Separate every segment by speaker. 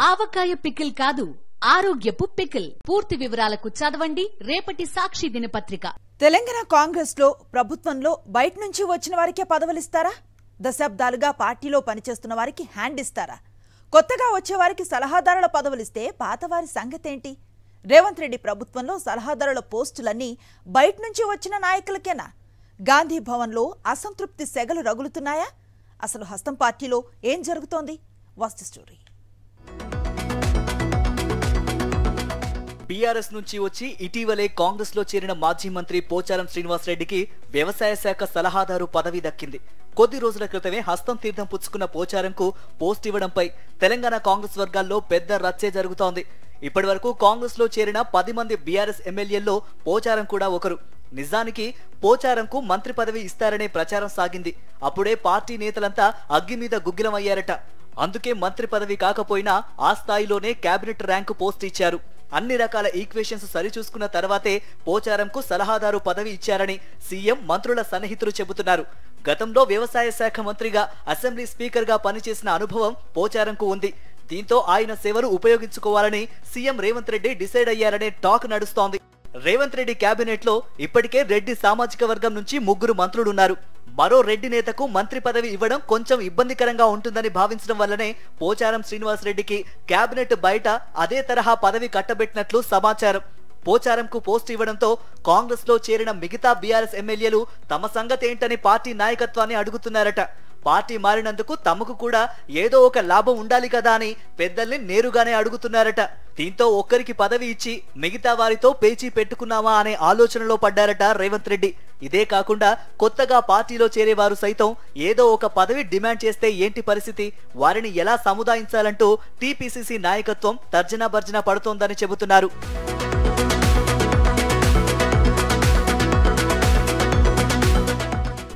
Speaker 1: ఆవకాయ pickle కాదు, ఆరోగ్యపు pickle. పూర్తి వివరాలకు చదవండి రేపటి సాక్షి దినపత్రిక.
Speaker 2: తెలంగాణ కాంగ్రెస్ లో ప్రభుత్వంలో బయట నుంచి వచ్చిన వారికే పదవులిస్తారా? దశాబ్దాలుగా పార్టీలో పనిచేస్తున్న వారికి హ్యాండ్ ఇస్తారా? కొత్తగా వచ్చే వారికి సలహాదారుల పదవులిస్తే పాతవారి సంగతేంటి? రేవంత్ రెడ్డి ప్రభుత్వంలో సలహాదారుల పోస్టులన్నీ బయట నుంచి వచ్చిన నాయకులకేనా? గాంధీ భవన్లో అసంతృప్తి సెగలు రగులుతున్నాయా? అసలు హస్తం పార్టీలో ఏం జరుగుతోంది? వాస్తు స్టోరీ.
Speaker 3: బీఆర్ఎస్ నుంచి వచ్చి ఇటీవలే కాంగ్రెస్ లో చేరిన మాజీ మంత్రి పోచారం శ్రీనివాస్ రెడ్డికి వ్యవసాయ శాఖ సలహాదారు పదవి దక్కింది. కొద్ది రోజుల క్రితమే హస్తం తీర్థం పుచ్చుకున్న పోచారంకు పోస్ట్ ఇవ్వడంపై తెలంగాణ కాంగ్రెస్ వర్గాల్లో పెద్ద రచ్చే జరుగుతోంది. ఇప్పటి వరకు కాంగ్రెస్ లో చేరిన 10 మంది బీఆర్ఎస్ ఎమ్మెల్యేల్లో పోచారం కూడా ఒకరు. నిజానికి పోచారంకు మంత్రి పదవి ఇస్తారనే ప్రచారం సాగింది. అప్పుడే పార్టీ నేతలంతా అగ్గి మీద గుగ్గిలమయ్యారట. అందుకే మంత్రి పదవి కాకపోయినా ఆ స్థాయిలోనే కేబినెట్ ర్యాంకు పోస్ట్ ఇచ్చారు. అన్ని రకాల ఈక్వేషన్స్ సరిచూసుకున్న తర్వాతే పోచారంకు సలహాదారు పదవి ఇచ్చారని సీఎం మంత్రుల సన్నిహితులు చెబుతున్నారు. గతంలో వ్యవసాయ శాఖ మంత్రిగా, అసెంబ్లీ స్పీకర్ గా పనిచేసిన అనుభవం పోచారంకు ఉంది. దీంతో ఆయన సేవలు ఉపయోగించుకోవాలని సీఎం రేవంత్ రెడ్డి డిసైడ్ అయ్యారనే టాక్ నడుస్తోంది. రేవంత్ రెడ్డి కేబినెట్ లో ఇప్పటికే రెడ్డి సామాజిక వర్గం నుంచి 3 మంత్రులున్నారు. మరో రెడ్డి నేతకు మంత్రి పదవి ఇవ్వడం కొంచెం ఇబ్బందికరంగా ఉంటుందని భావించడం వల్లనే పోచారం శ్రీనివాస్ రెడ్డికి కేబినెట్ బయట అదే తరహా పదవి కట్టబెట్టినట్లు సమాచారం. పోచారంకు పోస్ట్ ఇవ్వడంతో కాంగ్రెస్ లో చేరిన మిగతా బీఆర్ఎస్ ఎమ్మెల్యేలు తమ సంగతేంటని పార్టీ నాయకత్వాన్ని అడుగుతున్నారట. పార్టీ మారినందుకు తమకు కూడా ఏదో ఒక లాభం ఉండాలి కదా అని పెద్దల్ని నేరుగానే అడుగుతున్నారట. దీంతో ఒక్కరికి పదవి ఇచ్చి మిగతా వారితో పేచీ పెట్టుకున్నామా అనే ఆలోచనలో పడ్డారట రేవంత్ రెడ్డి. ఇదే కాకుండా కొత్తగా పార్టీలో చేరేవారు సైతం ఏదో ఒక పదవి డిమాండ్ చేస్తే ఏంటి పరిస్థితి? వారిని ఎలా సముదాయించాలంటూ టీపీసీసీ నాయకత్వం తర్జనా భర్జన పడుతోందని చెబుతున్నారు.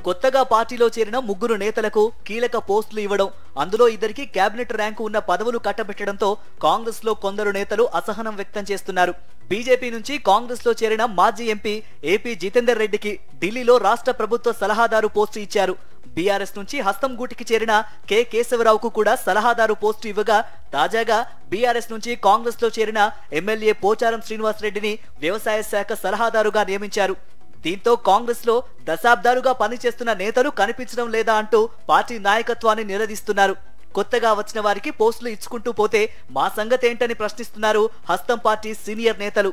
Speaker 3: కొత్తగా పార్టీలో చేరిన 3 నేతలకు కీలక పోస్టులు ఇవ్వడం, అందులో 2కి కేబినెట్ ర్యాంకు ఉన్న పదవులు కట్టబెట్టడంతో కాంగ్రెస్ లో కొందరు నేతలు అసహనం వ్యక్తం చేస్తున్నారు. బీజేపీ నుంచి కాంగ్రెస్ లో చేరిన మాజీ ఎంపీ ఏపీ జితేందర్ రెడ్డికి ఢిల్లీలో రాష్ట్ర ప్రభుత్వ సలహాదారు పోస్టు ఇచ్చారు. బీఆర్ఎస్ నుంచి హస్తం గూటికి చేరిన కె కేశవరావుకు కూడా సలహాదారు పోస్టు ఇవ్వగా, తాజాగా బీఆర్ఎస్ నుంచి కాంగ్రెస్ లో చేరిన ఎమ్మెల్యే పోచారం శ్రీనివాస్ రెడ్డిని వ్యవసాయ శాఖ సలహాదారుగా నియమించారు. దీంతో కాంగ్రెస్ లో దశాబ్దాలుగా పనిచేస్తున్న నేతలు కనిపించడం లేదా అంటూ పార్టీ నాయకత్వాన్ని నిలదీస్తున్నారు. కొత్తగా వచ్చిన వారికి పోస్టులు ఇచ్చుకుంటూ పోతే మా సంగతేంటని ప్రశ్నిస్తున్నారు హస్తం పార్టీ సీనియర్ నేతలు.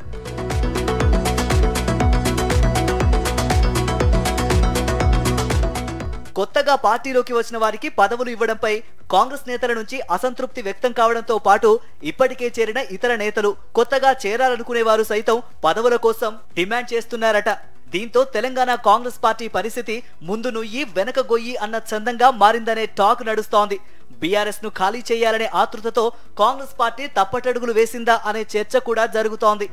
Speaker 3: కొత్తగా పార్టీలోకి వచ్చిన వారికి పదవులు ఇవ్వడంపై కాంగ్రెస్ నేతల నుంచి అసంతృప్తి వ్యక్తం కావడంతో పాటు ఇప్పటికే చేరిన ఇతర నేతలు, కొత్తగా చేరాలనుకునే వారు సైతం పదవుల కోసం డిమాండ్ చేస్తున్నారట. దీంతో తెలంగాణ కాంగ్రెస్ పార్టీ పరిస్థితి ముందు నుయ్యి వెనక గొయ్యి అన్న చందంగా మారిందనే టాక్ నడుస్తోంది. బీఆర్ఎస్ ను ఖాళీ చేయాలనే ఆతృతతో కాంగ్రెస్ పార్టీ తప్పటడుగులు వేసిందా అనే చర్చ కూడా జరుగుతోంది.